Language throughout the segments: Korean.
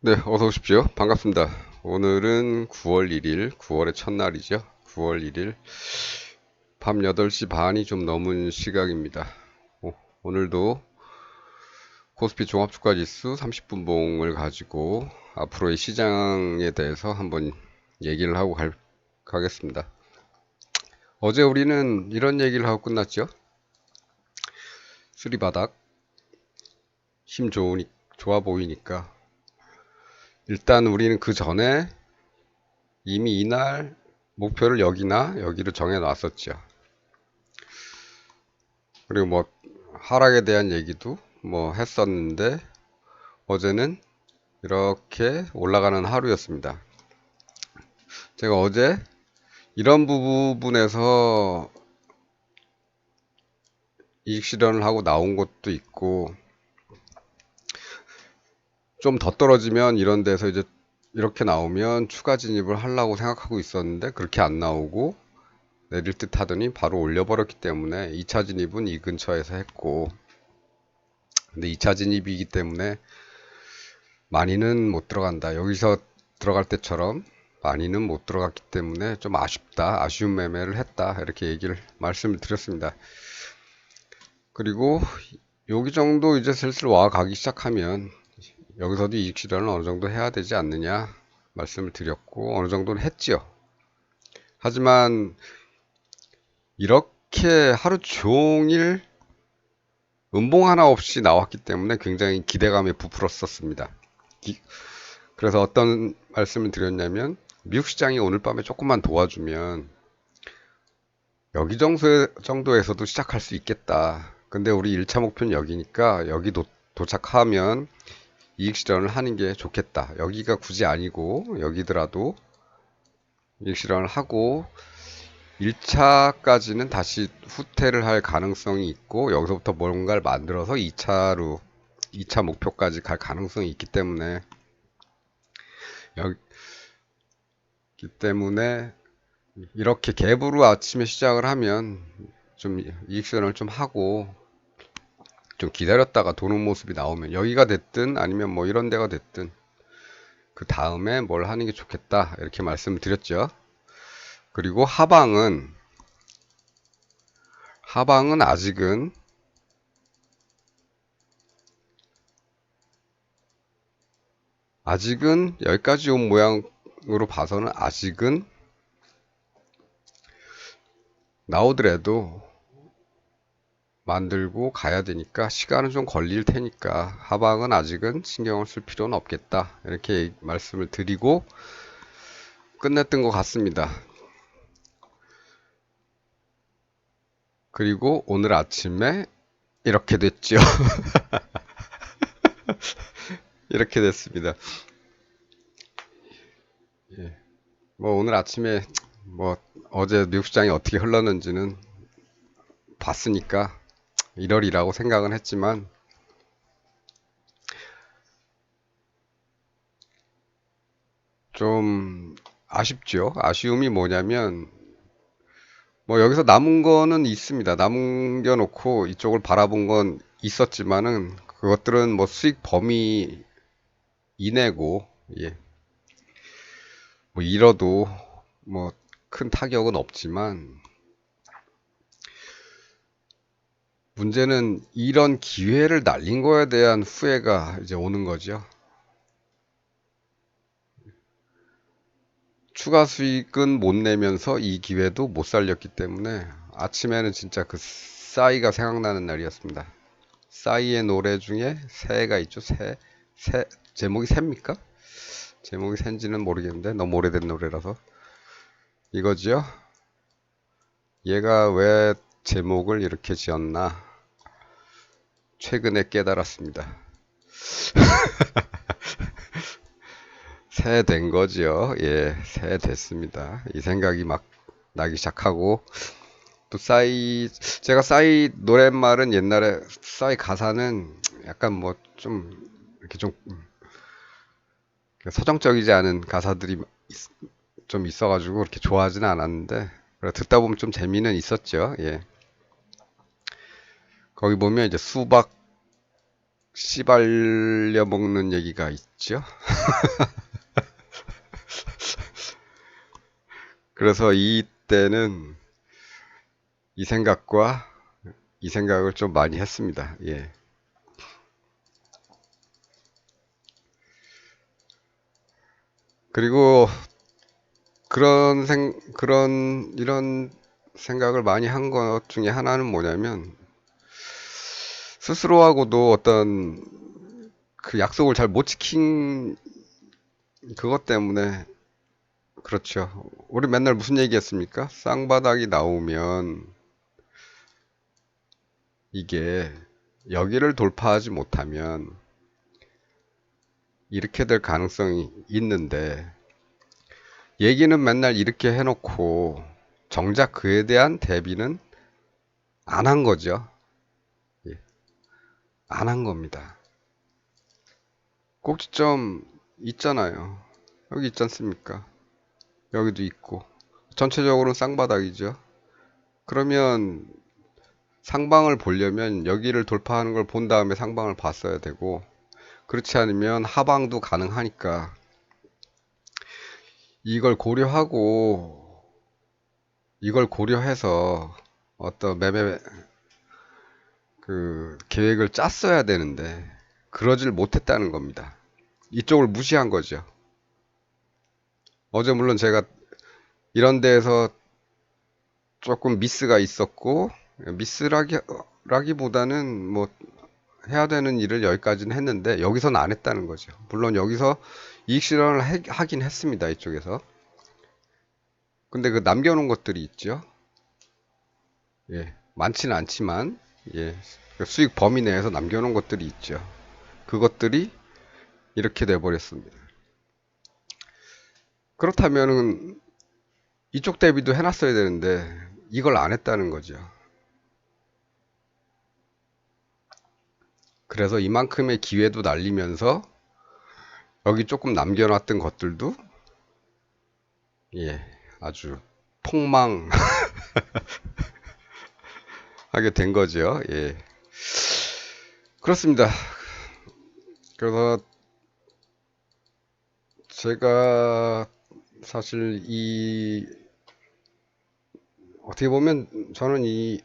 네, 어서 오십시오. 반갑습니다. 오늘은 9월 1일, 9월의 첫날이죠. 9월 1일 밤 8시 반이 좀 넘은 시각입니다. 오늘도 코스피 종합주가지수 30분봉을 가지고 앞으로의 시장에 대해서 한번 얘기를 하고 가겠습니다. 어제 우리는 이런 얘기를 하고 끝났죠. 쓰리바닥, 좋아 보이니까. 일단 우리는 그 전에 이미 이날 목표를 여기를 정해 놨었죠. 그리고 뭐 하락에 대한 얘기도 뭐 했었는데 어제는 이렇게 올라가는 하루였습니다. 제가 어제 이런 부분에서 이익 실현을 하고 나온 것도 있고 좀 더 떨어지면 이런 데서 이제 이렇게 나오면 추가 진입을 하려고 생각하고 있었는데 그렇게 안 나오고 내릴 듯 하더니 바로 올려버렸기 때문에 2차 진입은 이 근처에서 했고, 근데 2차 진입이기 때문에 많이는 못 들어간다. 여기서 들어갈 때처럼 많이는 못 들어갔기 때문에 좀 아쉽다. 아쉬운 매매를 했다. 이렇게 말씀을 드렸습니다. 그리고 여기 정도 이제 슬슬 와 가기 시작하면 여기서도 이익 실현을 어느 정도 해야 되지 않느냐 말씀을 드렸고 어느 정도는 했지요. 하지만 이렇게 하루 종일 음봉 하나 없이 나왔기 때문에 굉장히 기대감에 부풀었었습니다. 그래서 어떤 말씀을 드렸냐면 미국 시장이 오늘 밤에 조금만 도와주면 여기 정도에서도 시작할 수 있겠다. 근데 우리 1차 목표는 여기니까 여기 도착하면 이익 실현을 하는 게 좋겠다. 여기가 굳이 아니고 여기더라도 이익 실현을 하고 1차까지는 다시 후퇴를 할 가능성이 있고 여기서부터 뭔가를 만들어서 2차 목표까지 갈 가능성이 있기 때문에 여기 때문에 이렇게 갭으로 아침에 시작을 하면 좀 이익 실현을 좀 하고 좀 기다렸다가 도는 모습이 나오면 여기가 됐든 아니면 뭐 이런 데가 됐든 그 다음에 뭘 하는 게 좋겠다 이렇게 말씀을 드렸죠. 그리고 하방은 아직은 여기까지 온 모양으로 봐서는 아직은 나오더라도 만들고 가야 되니까 시간은 좀 걸릴 테니까 하방은 아직은 신경을 쓸 필요는 없겠다 이렇게 말씀을 드리고 끝냈던 것 같습니다. 그리고 오늘 아침에 이렇게 됐죠. 이렇게 됐습니다. 예. 뭐 오늘 아침에 뭐 어제 미국 시장이 어떻게 흘렀는지는 봤으니까 이러리라고 생각은 했지만 좀 아쉽죠. 아쉬움이 뭐냐면 뭐 여기서 남은 거는 있습니다. 남겨놓고 이쪽을 바라본 건 있었지만은 그것들은 뭐 수익 범위 이내고 예. 뭐 잃어도 뭐 큰 타격은 없지만 문제는 이런 기회를 날린 거에 대한 후회가 이제 오는 거죠. 추가 수익은 못 내면서 이 기회도 못 살렸기 때문에 아침에는 진짜 그 싸이가 생각나는 날이었습니다. 싸이의 노래 중에 새가 있죠. 제목이 새입니까? 제목이 샌지는 모르겠는데 너무 오래된 노래라서 이거지요. 얘가 왜 제목을 이렇게 지었나 최근에 깨달았습니다. 새 된 거지요. 예, 새 됐습니다. 이 생각이 막 나기 시작하고 또 제가 싸이 노랫말은 옛날에 싸이 가사는 약간 뭐 좀 이렇게 좀 서정적이지 않은 가사들이 좀 있어가지고 그렇게 좋아하지는 않았는데 듣다 보면 좀 재미는 있었죠. 예. 거기 보면 이제 수박 씨발려 먹는 얘기가 있죠. 그래서 이때는 이 생각과 이 생각을 좀 많이 했습니다. 예. 그리고 이런 생각을 많이 한 것 중에 하나는 뭐냐면, 스스로하고도 어떤 그 약속을 잘 못 지킨 그것 때문에, 그렇죠. 우리 맨날 무슨 얘기했습니까? 쌍바닥이 나오면 이게 여기를 돌파하지 못하면 이렇게 될 가능성이 있는데, 얘기는 맨날 이렇게 해놓고 정작 그에 대한 대비는 안 한 거죠. 예, 안 한 겁니다. 꼭지점 있잖아요. 여기 있지 않습니까? 여기도 있고. 전체적으로는 쌍바닥이죠. 그러면 상방을 보려면 여기를 돌파하는 걸 본 다음에 상방을 봤어야 되고, 그렇지 않으면 하방도 가능하니까 이걸 고려하고, 이걸 고려해서 어떤 매매 그 계획을 짰어야 되는데 그러질 못했다는 겁니다. 이쪽을 무시한 거죠. 어제 물론 제가 이런 데에서 조금 미스가 있었고, 미스라기보다는 뭐 해야 되는 일을 여기까지는 했는데 여기서는 안 했다는 거죠. 물론 여기서 이익 실현을 하긴 했습니다. 이쪽에서. 근데 그 남겨놓은 것들이 있죠. 예, 많지는 않지만, 예, 그 수익 범위 내에서 남겨놓은 것들이 있죠. 그것들이 이렇게 돼버렸습니다. 그렇다면은 이쪽 대비도 해놨어야 되는데 이걸 안 했다는 거죠. 그래서 이만큼의 기회도 날리면서 여기 조금 남겨놨던 것들도, 예, 아주 폭망하게 된 거죠. 예, 그렇습니다. 그래서 제가 사실 어떻게 보면 저는 이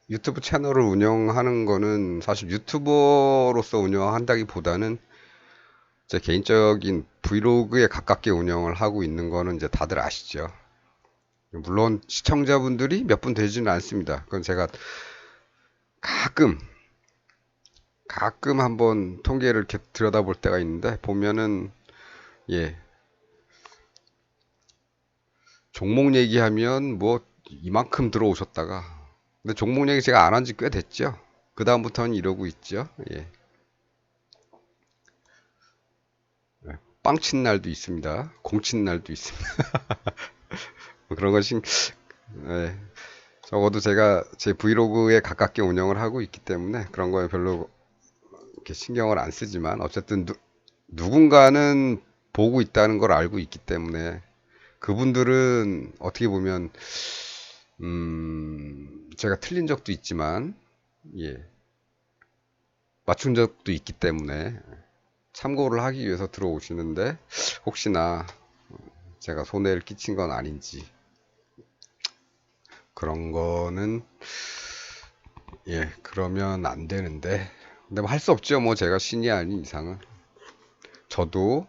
유튜브 채널을 운영하는 거는 사실 유튜버로서 운영한다기보다는 제 개인적인 브이로그에 가깝게 운영을 하고 있는 거는 이제 다들 아시죠. 물론 시청자분들이 몇 분 되지는 않습니다. 그건 제가 가끔 한번 통계를 이렇게 들여다볼 때가 있는데 보면은, 예, 종목 얘기하면 뭐 이만큼 들어오셨다가, 근데 종목 얘기 제가 안 한 지 꽤 됐죠. 그 다음부터는 이러고 있죠. 예. 빵 친 날도 있습니다. 공 친 날도 있습니다. 뭐 그런 것이, 예, 적어도 제가 제 브이로그에 가깝게 운영을 하고 있기 때문에 그런 거에 별로 이렇게 신경을 안 쓰지만, 어쨌든 누군가는 보고 있다는 걸 알고 있기 때문에 그분들은 어떻게 보면 제가 틀린 적도 있지만, 예, 맞춘 적도 있기 때문에 참고를 하기 위해서 들어오시는데, 혹시나 제가 손해를 끼친 건 아닌지, 그런 거는, 예, 그러면 안 되는데, 근데 뭐 할 수 없죠. 뭐 제가 신이 아닌 이상은. 저도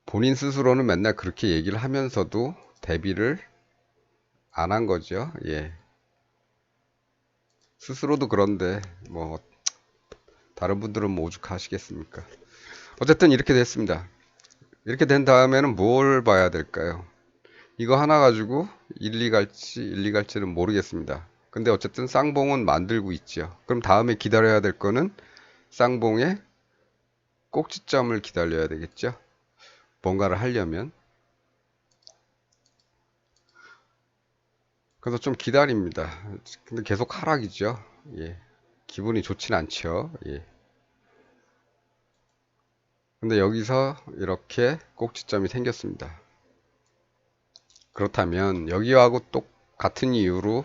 본인 스스로는 맨날 그렇게 얘기를 하면서도 대비를 안 한 거죠. 예. 스스로도 그런데 뭐 다른 분들은 뭐 오죽하시겠습니까? 어쨌든 이렇게 됐습니다. 이렇게 된 다음에는 뭘 봐야 될까요? 이거 하나 가지고 1, 2 갈지는 모르겠습니다. 근데 어쨌든 쌍봉은 만들고 있죠. 그럼 다음에 기다려야 될 거는 쌍봉의 꼭지점을 기다려야 되겠죠. 뭔가를 하려면. 그래서 좀 기다립니다. 근데 계속 하락이죠. 예. 기분이 좋진 않죠. 예. 근데 여기서 이렇게 꼭지점이 생겼습니다. 그렇다면 여기하고 똑같은 이유로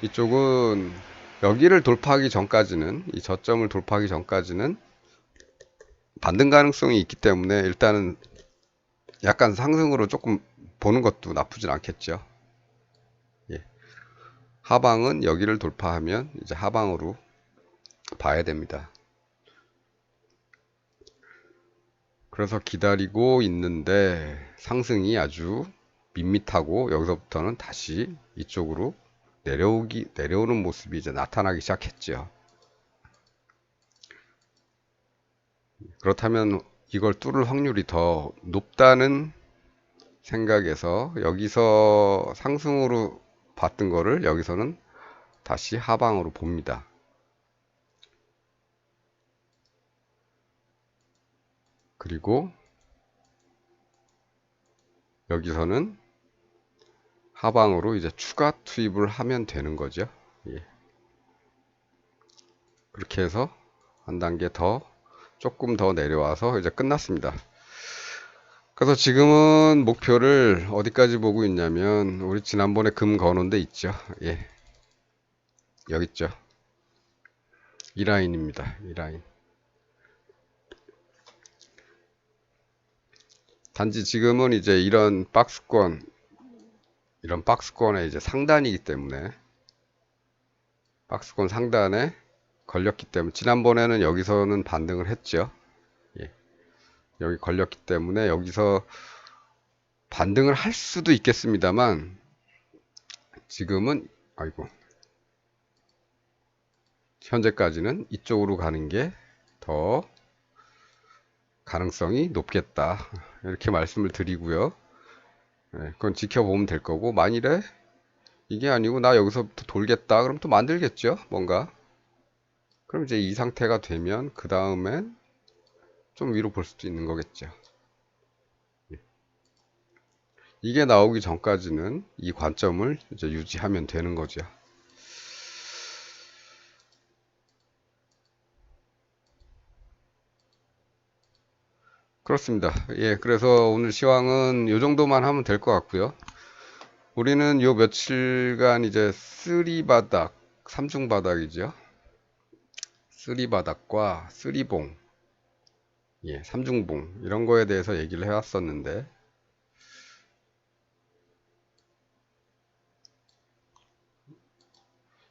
이쪽은 여기를 돌파하기 전까지는, 이 저점을 돌파하기 전까지는 반등 가능성이 있기 때문에 일단은 약간 상승으로 조금 보는 것도 나쁘진 않겠죠. 예. 하방은 여기를 돌파하면 이제 하방으로 봐야 됩니다. 그래서 기다리고 있는데 상승이 아주 밋밋하고 여기서부터는 다시 이쪽으로 내려오는 모습이 이제 나타나기 시작했죠. 그렇다면 이걸 뚫을 확률이 더 높다는 생각에서 여기서 상승으로 봤던 거를 여기서는 다시 하방으로 봅니다. 그리고 여기서는 하방으로 이제 추가 투입을 하면 되는 거죠. 예. 그렇게 해서 한 단계 더 조금 더 내려와서 이제 끝났습니다. 그래서 지금은 목표를 어디까지 보고 있냐면 우리 지난번에 금 거는 데 있죠. 예. 여기 있죠. 이 라인입니다. 이 라인. 단지 지금은 이제 이런 박스권의 이제 상단이기 때문에 박스권 상단에 걸렸기 때문에 지난번에는 여기서는 반등을 했죠. 예. 여기 걸렸기 때문에 여기서 반등을 할 수도 있겠습니다만 지금은 아이고 현재까지는 이쪽으로 가는 게 더 가능성이 높겠다 이렇게 말씀을 드리고요. 네, 그건 지켜보면 될 거고 만일에 이게 아니고 나 여기서부터 돌겠다 그럼 또 만들겠죠 뭔가. 그럼 이제 이 상태가 되면 그 다음엔 좀 위로 볼 수도 있는 거겠죠. 이게 나오기 전까지는 이 관점을 이제 유지하면 되는 거죠. 그렇습니다. 예, 그래서 오늘 시황은 이 정도만 하면 될 것 같고요. 우리는 요 며칠간 이제 쓰리바닥, 삼중바닥이죠. 쓰리바닥과 쓰리봉, 예, 삼중봉 이런 거에 대해서 얘기를 해왔었는데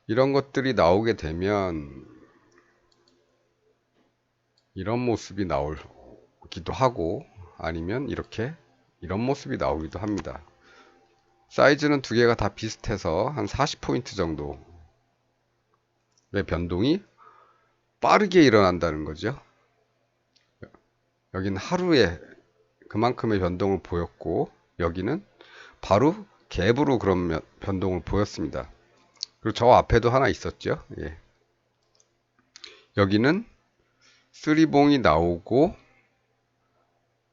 이런 것들이 나오게 되면 이런 모습이 나오기도 하고 아니면 이런 모습이 나오기도 합니다. 사이즈는 두 개가 다 비슷해서 한 40포인트 정도의 변동이 빠르게 일어난다는 거죠. 여기는 하루에 그만큼의 변동을 보였고 여기는 바로 갭으로 그런 변동을 보였습니다. 그리고 저 앞에도 하나 있었죠. 예. 여기는 쓰리봉이 나오고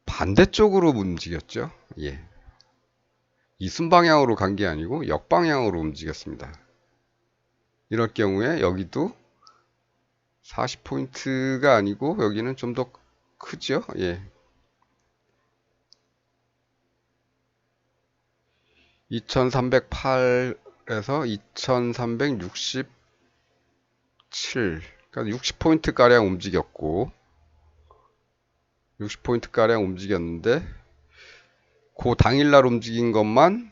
반대쪽으로 움직였죠. 예. 이순방향으로 간 게 아니고 역방향으로 움직였습니다. 이럴 경우에 여기도 40포인트가 아니고 여기는 좀 더 크죠. 예. 2308에서 2367 그러니까 60포인트 가량 움직였고 60포인트 가량 움직였는데 그 당일날 움직인 것만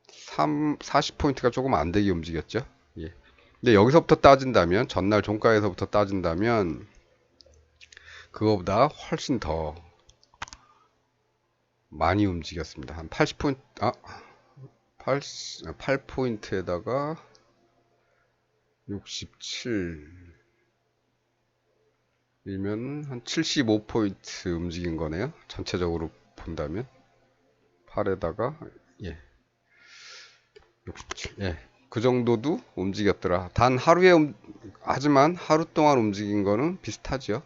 40포인트가 조금 안 되게 움직였죠. 예. 근데 여기서부터 따진다면 전날 종가에서부터 따진다면 그거보다 훨씬 더 많이 움직였습니다. 한 80포인트 8포인트에다가 67이면 한 75포인트 움직인 거네요. 전체적으로 본다면 8에다가 예. 67. 예. 그 정도도 움직였더라. 단 하루에 하지만 하루 동안 움직인 거는 비슷하죠.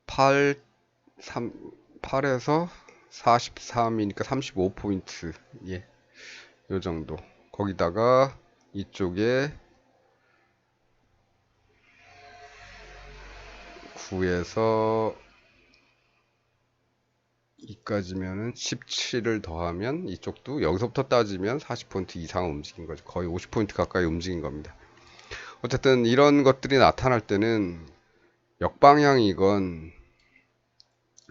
8에서 43이니까 35포인트. 예. 요 정도. 거기다가 이쪽에 9에서 2까지면은 17을 더하면 이쪽도 여기서부터 따지면 40포인트 이상 움직인 거죠. 거의 50포인트 가까이 움직인 겁니다. 어쨌든 이런 것들이 나타날 때는 역방향이건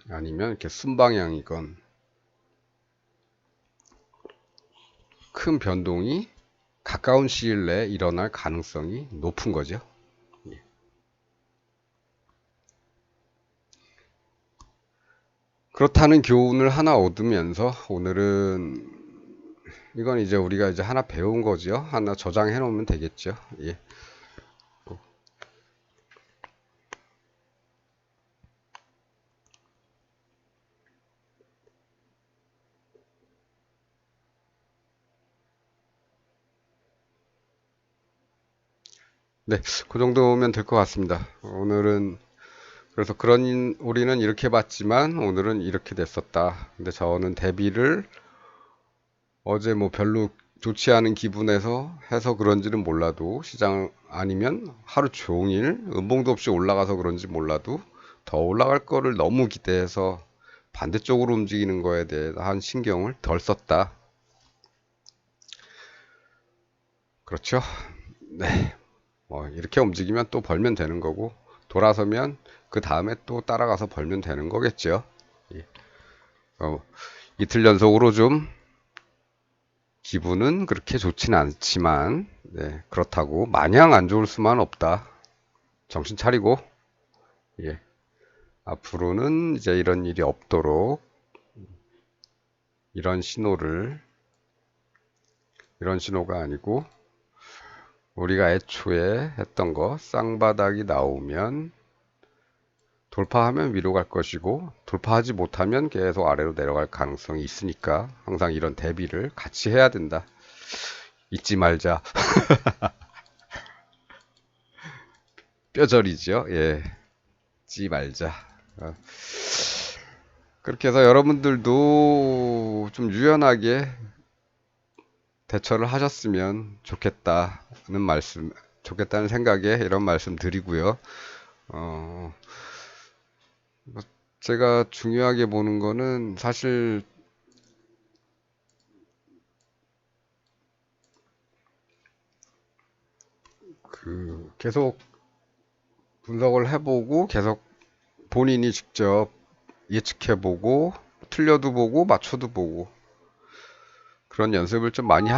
아니면 이렇게 순방향이건 큰 변동이 가까운 시일 내에 일어날 가능성이 높은 거죠. 예. 그렇다는 교훈을 하나 얻으면서 오늘은 이건 이제 우리가 이제 하나 배운 거죠. 하나 저장해 놓으면 되겠죠. 예. 네, 그 정도면 될 것 같습니다. 오늘은 그래서 우리는 이렇게 봤지만 오늘은 이렇게 됐었다. 근데 저는 대비를 어제 뭐 별로 좋지 않은 기분에서 해서 그런지는 몰라도 시장 아니면 하루 종일 음봉도 없이 올라가서 그런지 몰라도 더 올라갈 거를 너무 기대해서 반대쪽으로 움직이는 거에 대한 신경을 덜 썼다. 그렇죠? 네. 이렇게 움직이면 또 벌면 되는 거고 돌아서면 그 다음에 또 따라가서 벌면 되는 거겠죠. 예. 이틀 연속으로 좀 기분은 그렇게 좋지는 않지만 네, 그렇다고 마냥 안 좋을 수만 없다. 정신 차리고 예, 앞으로는 이제 이런 일이 없도록 이런 신호를 이런 신호가 아니고 우리가 애초에 했던 거 쌍바닥이 나오면 돌파하면 위로 갈 것이고 돌파하지 못하면 계속 아래로 내려갈 가능성이 있으니까 항상 이런 대비를 같이 해야 된다. 잊지 말자. 뼈저리죠. 예. 잊지 말자. 어. 그렇게 해서 여러분들도 좀 유연하게 대처를 하셨으면 좋겠다는 말씀, 좋겠다는 생각에 이런 말씀 드리고요. 어, 뭐 제가 중요하게 보는 거는 사실 계속 분석을 해보고 계속 본인이 직접 예측해보고 틀려도 보고 맞춰도 보고 그런 연습을 좀 많이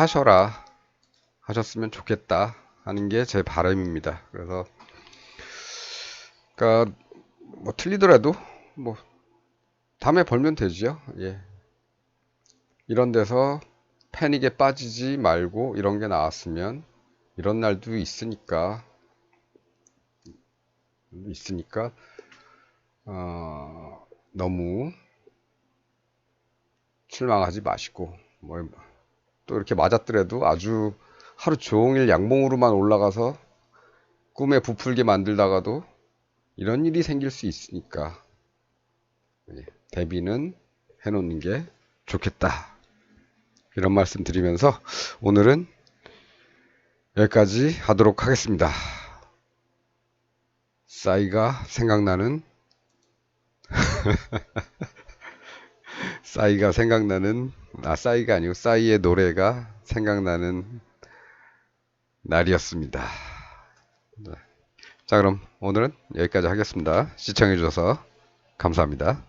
하셨으면 좋겠다 하는 게 제 바람입니다. 그래서 그러니까 뭐 틀리더라도 뭐 다음에 벌면 되지요. 예. 이런 데서 패닉에 빠지지 말고 이런 게 나왔으면 이런 날도 있으니까 너무 실망하지 마시고 뭐 또 이렇게 맞았더라도 아주 하루 종일 양봉으로만 올라가서 꿈에 부풀게 만들다가도 이런 일이 생길 수 있으니까 예, 대비는 해놓는 게 좋겠다. 이런 말씀 드리면서 오늘은 여기까지 하도록 하겠습니다. 싸이가 생각나는 싸이가 아니고 싸이의 노래가 생각나는 날이었습니다. 네. 자, 그럼 오늘은 여기까지 하겠습니다. 시청해주셔서 감사합니다.